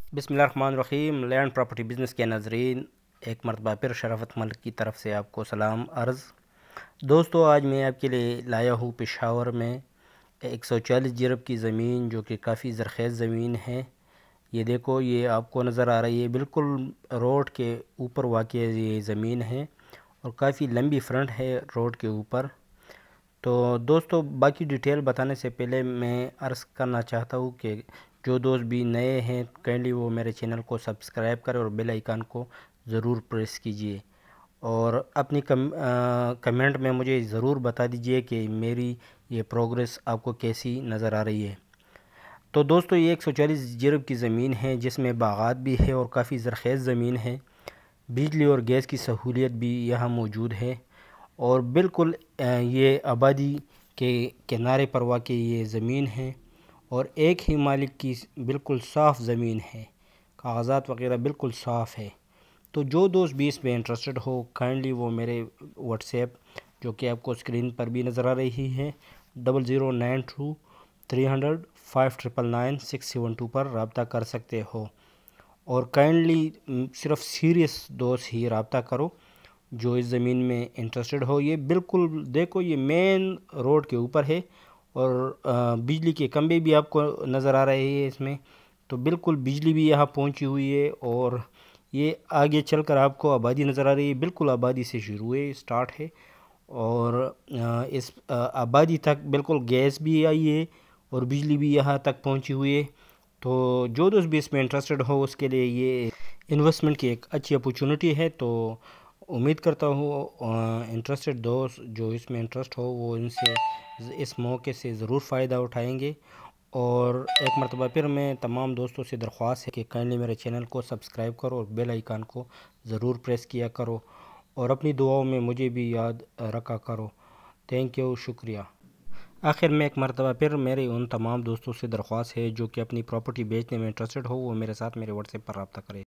बिस्मिल्लाहिर्रहमानिर्रहीम। Land property business के नाज़रीन, एक मरतबा फिर शराफत मलिक की तरफ से आपको सलाम अर्ज़। दोस्तों, आज मैं आपके लिए लाया हूँ पेशावर में 140 जरब की ज़मीन, जो कि काफ़ी ज़रख़ेज़ ज़मीन है। ये देखो, ये आपको नज़र आ रही है, बिल्कुल रोड के ऊपर वाक़ई ये ज़मीन है और काफ़ी लंबी फ्रंट है रोड के ऊपर। तो दोस्तों, बाकी डिटेल बताने से पहले मैं अर्ज़ करना चाहता हूँ कि जो दोस्त भी नए हैं काइंडली वो मेरे चैनल को सब्सक्राइब करें और बेल आइकन को ज़रूर प्रेस कीजिए, और अपनी कमेंट में मुझे ज़रूर बता दीजिए कि मेरी ये प्रोग्रेस आपको कैसी नज़र आ रही है। तो दोस्तों, ये 140 जरब की ज़मीन है जिसमें बागात भी है और काफ़ी ज़रख़ेज़ ज़मीन है। बिजली और गैस की सहूलियत भी यहाँ मौजूद है और बिल्कुल ये आबादी के किनारे पर वाक़ई ये ज़मीन है और एक ही मालिक की बिल्कुल साफ़ ज़मीन है, कागज़ात वग़ैरह बिल्कुल साफ़ है। तो जो दोस्त भी इसमें इंटरेस्टेड हो काइंडली वो मेरे व्हाट्सएप, जो कि आपको स्क्रीन पर भी नज़र आ रही है, 0092-300-599-672 पर रब्ता कर सकते हो। और काइंडली सिर्फ सीरियस दोस्त ही रब्ता करो जो इस ज़मीन में इंटरेस्टेड हो। ये बिल्कुल देखो, ये मेन रोड के ऊपर है और बिजली के खंभे भी आपको नज़र आ रहे हैं इसमें। तो बिल्कुल बिजली भी यहाँ पहुँची हुई है और ये आगे चलकर आपको आबादी नज़र आ रही है, बिल्कुल आबादी से शुरू है, स्टार्ट है और इस आबादी तक बिल्कुल गैस भी आई है और बिजली भी यहाँ तक पहुँची हुई है। तो जो दोस्त भी इसमें इंटरेस्टेड हो उसके लिए ये इन्वेस्टमेंट की एक अच्छी अपॉर्चुनिटी है। तो उम्मीद करता हूँ इंटरेस्टेड दोस्त जो इसमें इंटरेस्ट हो वो इनसे इस मौके से ज़रूर फ़ायदा उठाएंगे। और एक मरतबा फिर मैं तमाम दोस्तों से दरख्वास्त है कि काइंडली मेरे चैनल को सब्सक्राइब करो और बेल आइकन को ज़रूर प्रेस किया करो और अपनी दुआओं में मुझे भी याद रखा करो। थैंक यू, शुक्रिया। आखिर में एक मरतबा फिर मेरे उन तमाम दोस्तों से दरख्वास्त है जो कि अपनी प्रॉपर्टी बेचने में इंटरेस्टेड हो, वो मेरे साथ मेरे व्हाट्सएप पर रब्ता करें।